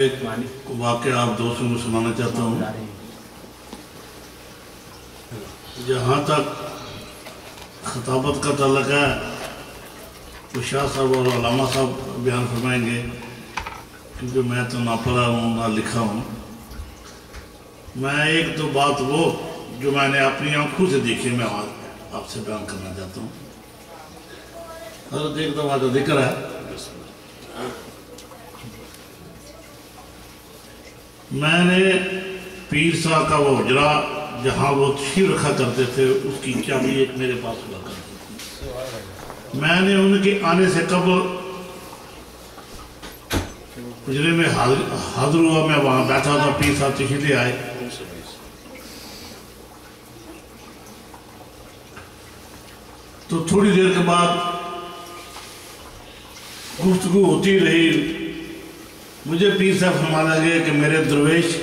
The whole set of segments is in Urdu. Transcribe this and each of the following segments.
ایک واقعہ آپ دوستوں کو سنانا چاہتا ہوں۔ جہاں تک خطابت کا تعلق ہے تو شاہ صاحب اور علامہ صاحب بیان فرمائیں گے، کیونکہ میں تو نہ پڑھا ہوں نہ لکھا ہوں۔ میں ایک دو بات وہ جو میں نے اپنی آنکھوں سے دیکھی میں آپ سے بیان کرنا چاہتا ہوں۔ حضرت ایک دفعہ کا ذکر ہے، میں نے پیر صاحب کا وہ حجرہ جہاں وہ تشریف رکھا کرتے تھے اس کی چابی ایک میرے پاس ہوا کرتی تھی۔ میں نے ان کے آنے سے قبل حجرے میں حاضر ہوا، میں وہاں بیٹھا تھا، پیر صاحب تشریف لے آئے۔ تو تھوڑی دیر کے بعد گفتگو ہوتی رہی۔ مجھے پیر صاحب فرمایا گیا کہ میرے درویش،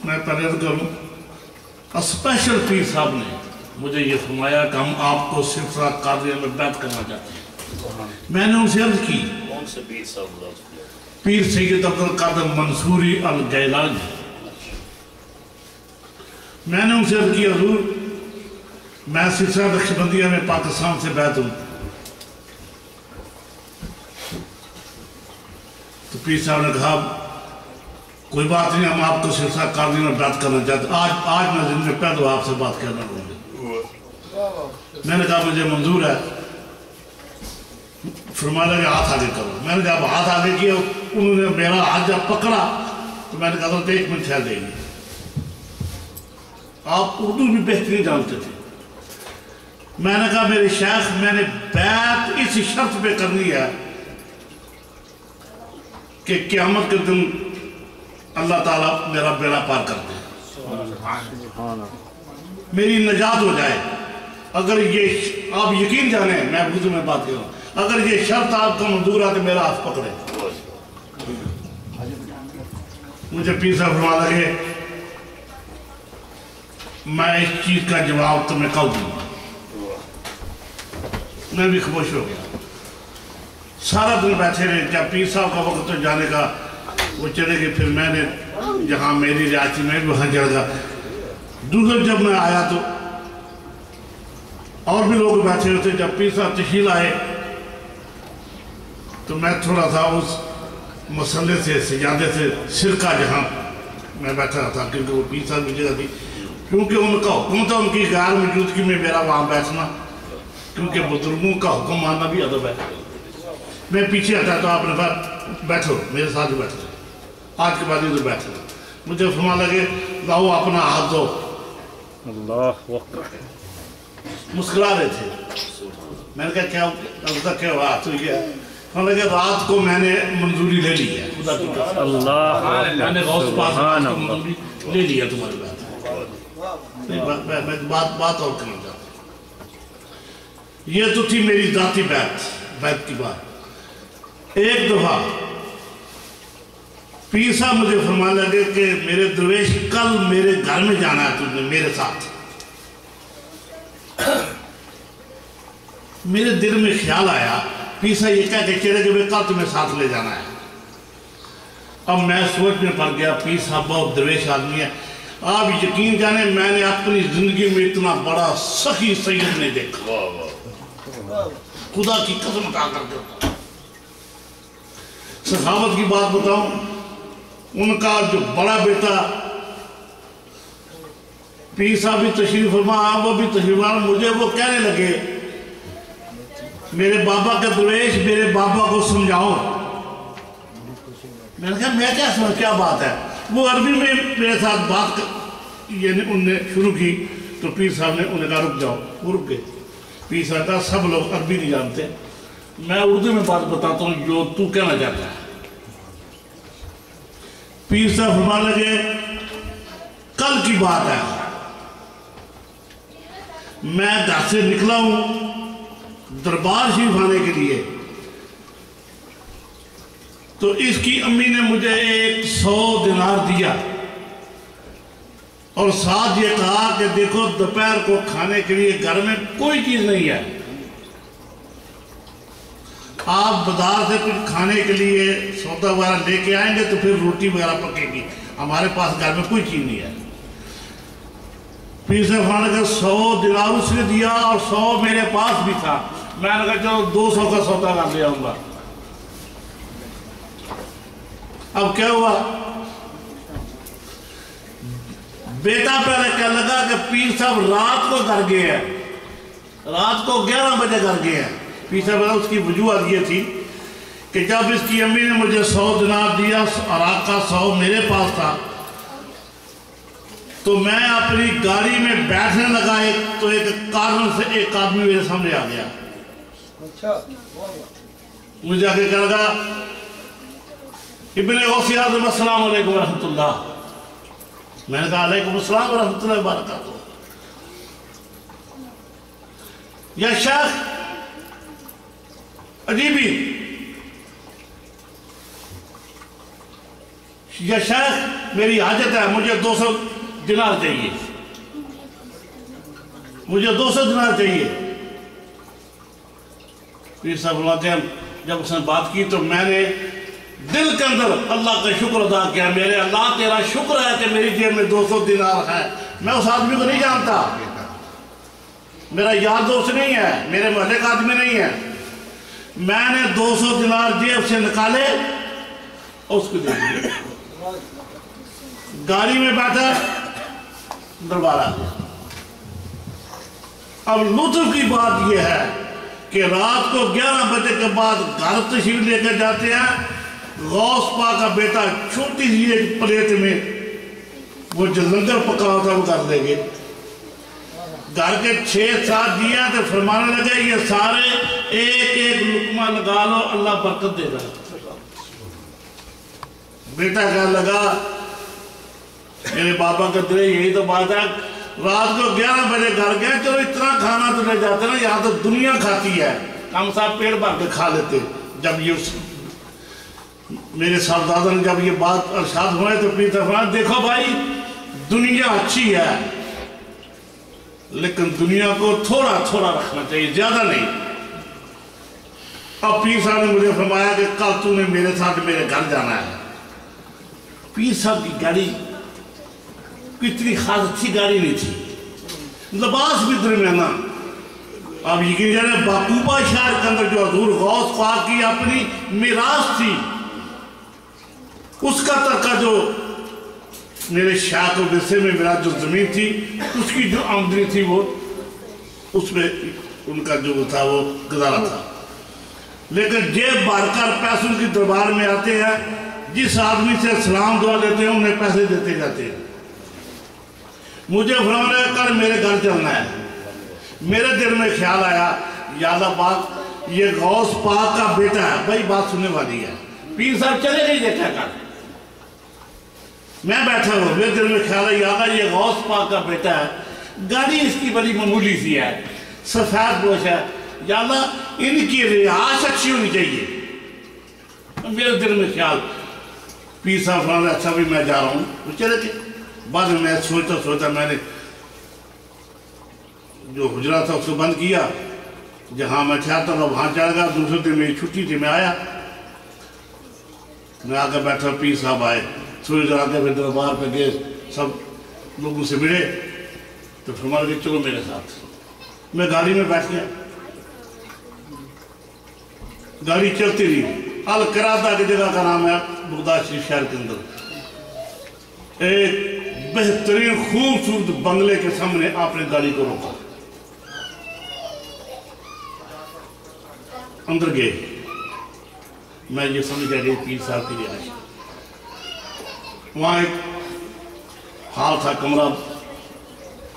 میں پہلے تو کروں، اسپیشل پیر صاحب نے مجھے یہ فرمایا کہ ہم آپ کو سلسلہ قادریہ میں بیعت کرنا چاہتے ہیں۔ میں نے ان سے عرض کی، کون سے پیر صاحب؟ پیر سید عبد القادر منصوری الگیلانی۔ میں نے ان سے عرض کی، حضور میں سلسلہ نقشبندیہ میں پاکستان سے بیعت ہوں۔ تو پیر صاحب نے کہا کوئی بات نہیں، ہم آپ کو سلسلہ قادریہ میں بیعت کرنا چاہتے ہیں۔ آج میں زندگی پہلے آپ سے بات کرنا ہوں گے۔ میں نے کہا مجھے منظور ہے۔ فرمایا کہ ہاتھ آگے کرو۔ میں نے جب ہاتھ آگے کیا، انہوں نے میرا ہاتھ جب پکڑا تو میں نے کہا تو ایک منٹ ٹھہر جائیے، آپ اردو بھی بہترین جانتے تھے۔ میں نے کہا میرے شیخ، میں نے بیعت اس شرط پہ کرنی ہے کہ قیامت کے دن اللہ تعالیٰ میرا بیڑا پار کر دے، میری نجات ہو جائے۔ اگر یہ آپ یقین جانیں، میں اردو میں بات کر رہا ہوں، اگر یہ شرط آپ کو منظور ہے تو میرا ہاتھ پکڑے۔ مجھے پیر صاحب فرما لگے میں اس چیز کا جواب تمہیں کل دوں گا۔ میں بھی خاموش ہو گیا۔ سارا دن بیٹھے رہے، جب پیر صاحب کا وقت تو جانے کا وہ چلے گئے، پھر میں نے جہاں میری رعایت میں بھی وہاں چڑھ گیا۔ دوسرا جب میں آیا تو اور بھی لوگ بیٹھے ہوتے، جب پیر صاحب تشریف آئے تو میں تھوڑا سا اس مسئلے سے سجادے سے سرکہ جہاں میں بیٹھا تھا، کیونکہ وہ پیر صاحب کی جگہ تھی، کیونکہ ان کا حکم تھا ان کی غیر موجودگی میں میرا وہاں بیٹھنا، کیونکہ بزرگوں کا حکم ماننا بھی ادب ہے۔ میں پیچھے ہٹا تو آپ نے کہا بیٹھو، میرے ساتھ ہی بیٹھو، آج کے بعد ہی تو بیٹھو۔ مجھے فرما لگے لاؤ اپنا ہاتھ دو۔ اللہ اکبر۔ مسکرا رہے تھے۔ میں نے کہا کیا بات ہوئی ہے؟ فرما لگے رات کو میں نے منظوری لے لی ہے، خدا کی قسم، میں نے غوث پاک رات کو منظوری لے لی ہے تمہاری بات۔ میں بات اور کرنا چاہتا ہوں۔ یہ تو تھی میری ذاتی بیعت کی بات۔ ایک دفعہ پیر صاحب مجھے فرمانے لگے کہ میرے درویش کل میرے گھر میں جانا ہے تم نے میرے ساتھ۔ میرے دل میں خیال آیا، پیر صاحب یہ کہہ کے چلے کہ کل تمہیں ساتھ لے جانا ہے۔ اب میں سوچ میں پڑ گیا، پیر صاحب بہت درویش آدمی ہے۔ آپ یقین جانیں میں نے اپنی زندگی میں اتنا بڑا سخی سید نہیں دیکھا، خدا کی قسم اٹھا کر کے۔ سخاوت کی بات بتاؤں، ان کا جو بڑا بیٹا پیر صاحب بھی تشریف فرما، وہ بھی تشریف فرما، مجھے وہ کہنے لگے میرے بابا کا درویش میرے بابا کو سمجھاؤ۔ میں نے کہا میں کیا سمجھ، کیا بات ہے؟ وہ عربی میں میرے ساتھ بات یعنی ان نے شروع کی تو پیر صاحب نے انہیں کہا رک جاؤ، وہ رک گئے۔ پیر صاحب کہا سب لوگ عربی نہیں جانتے، میں اردو میں بات بتاتا ہوں جو تو کہنا چاہتا ہے۔ پیر صاحب فرمانے لگے کل کی بات ہے، میں گھر سے نکلا ہوں دربار شریف آنے کے لیے، تو اس کی امی نے مجھے 100 دینار دیا اور ساتھ یہ کہا کہ دیکھو دوپہر کو کھانے کے لیے گھر میں کوئی چیز نہیں ہے، آپ بازار سے کچھ کھانے کے لیے سودا وغیرہ لے کے آئیں گے تو پھر روٹی وغیرہ پکے گی، ہمارے پاس گھر میں کوئی چیز نہیں ہے۔ پیر صاحب فرمانے کا 100 دینار اس نے دیا اور 100 میرے پاس بھی تھا، میں نے کہا چلو 200 کا سودا کر لے آؤں گا۔ اب کیا ہوا، بیٹا پہلے کہنے لگا کہ پیر صاحب رات کو گھر گئے ہیں، رات کو 11 بجے گھر گئے ہیں۔ پیر صاحب اس کی وجوہات یہ تھی کہ جب اس کی امی نے مجھے 100 دینار دیا اور آقا 100 میرے پاس تھا تو میں اپنی گاڑی میں بیٹھنے لگا، تو ایک کارن سے ایک آدمی میرے سامنے آ گیا، مجھے آگے کہنے لگا ابن غوث اعظم السلام علیکم ورحمۃ اللہ۔ میں نے کہا علیکم السلام ورحمۃ اللہ وبرکاتہ۔ یا شیخ عجیبی، یا شیخ میری حاجت ہے، مجھے 200 دینار چاہیے، مجھے 200 دینار چاہیے۔ پیر صاحب فرماتے ہیں جب اس نے بات کی تو میں نے دل کے اندر اللہ کا شکر ادا کیا، میرے اللہ تیرا شکر ہے کہ میری جیب میں 200 دینار ہے۔ میں اس آدمی کو نہیں جانتا، میرا یار دوست نہیں ہے، میرے محلے کا آدمی نہیں ہے، میں نے 200 دینار جیب سے نکالے اور اس کو دے دیے۔ گاڑی میں بیٹھا، دربار آ گیا۔ اب لطف کی بات یہ ہے کہ رات کو 11 بجے کے بعد گھر تشریف لے کر جاتے ہیں، غوث پاک کا بیٹا چھوٹی سی ایک پلیٹ میں وہ جو لنگر پکا ہوتا وہ کر دے گے، گھر کے 6-7 دیا تو فرمانے لگے یہ سارے ایک ایک لقمہ لگا لو، اللہ برکت دے گا۔ بیٹا کہنے لگا میرے بابا کا دل یہی تو بات ہے، رات کو 11 بجے گھر گئے، چلو اتنا کھانا تو لے جاتے نا، یہاں تو دنیا کھاتی ہے، ہم صاحب پیڑ بھر کے کھا لیتے۔ جب یہ میرے صاحبزادہ نے جب یہ بات ارشاد ہوئے تو پیر صاحب فرمایا دیکھو بھائی دنیا اچھی ہے لیکن دنیا کو تھوڑا تھوڑا رکھنا چاہیے، زیادہ نہیں۔ اب پیر صاحب نے مجھے فرمایا کہ کل تو نے میرے ساتھ میرے گھر جانا ہے۔ پیر صاحب کی گاڑی اتنی خاص اچھی گاڑی نہیں تھی، لباس بھی درمیانہ۔ اب یقین جانے باقوبہ شہر کے اندر جو حضور غوث پاک کی اپنی میراث تھی، اس کا ترکہ جو میرے شاہ کو ورثے میں میرا جو زمین تھی اس کی جو آمدنی تھی وہ اس میں ان کا جو تھا وہ گزارا تھا، لیکن جیب بھر کر پیسوں کی دربار میں آتے ہیں، جس آدمی سے سلام دعا لیتے ہیں انہیں پیسے دیتے جاتے ہیں۔ مجھے فرمایا کر میرے گھر چلنا ہے، میرے دل میں خیال آیا یا اللہ پاک یہ غوث پاک کا بیٹا ہے، بھائی بات سننے والی ہے، پیر صاحب چلے گئی دیکھا کر۔ میں بیٹھا ہوں، میرے دل میں خیال ہے یا اللہ یہ غوث پاک کا بیٹا ہے، گاڑی اس کی بڑی معمولی سی ہے، سفید پوش ہے، یا اللہ ان کی رہائش اچھی ہونی چاہیے۔ میرے دل میں خیال، پیر صاحب فرمایا اچھا بھی میں جا رہا ہوں، وہ چلے گئے۔ بعد میں سوچتا میں نے جو حجرہ تھا اس کو بند کیا، جہاں میں ٹھہرتا تھا وہاں چڑھ گیا، دوسرے دن میری چھٹی تھی، میں آیا، میں آ کر بیٹھا، پیر صاحب آئے، سورج آتے پھر دربار پہ گئے، سب لوگوں سے ملے تو فرمایا کہ چلو میرے ساتھ۔ میں گاڑی میں بیٹھ گیا، گاڑی چلتی رہی، القرادہ کی جگہ کا نام ہے بغداد شریف شہر کے اندر، ایک بہترین خوبصورت بنگلے کے سامنے آپ نے گاڑی کو روکا، اندر گئے، میں یہ سمجھ گیا پیر صاحب کی رہائش، وہاں ایک ہال تھا کمرہ،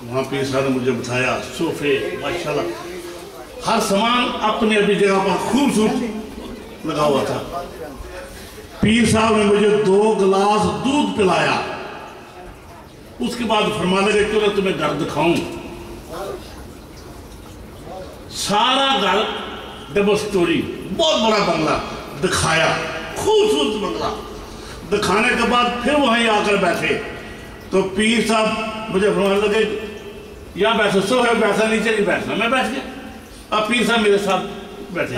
وہاں پیر صاحب نے مجھے بتایا، صوفے ماشاءاللہ ہر سامان اپنی اپنی جگہ پر خوبصورت لگا ہوا تھا۔ پیر صاحب نے مجھے 2 گلاس دودھ پلایا، اس کے بعد فرمانے لگے چلو تمہیں گھر دکھاؤں۔ سارا گھر ڈبل سٹوری بہت بڑا بنگلہ دکھایا، خوبصورت بنگلہ دکھانے کے بعد پھر وہیں آ کر بیٹھے تو پیر صاحب مجھے فرمانے لگے یہاں بیٹھو، سو ہے بیٹھا، نیچے نہیں بیٹھنا، میں بیٹھ گیا۔ اب پیر صاحب میرے ساتھ بیٹھے،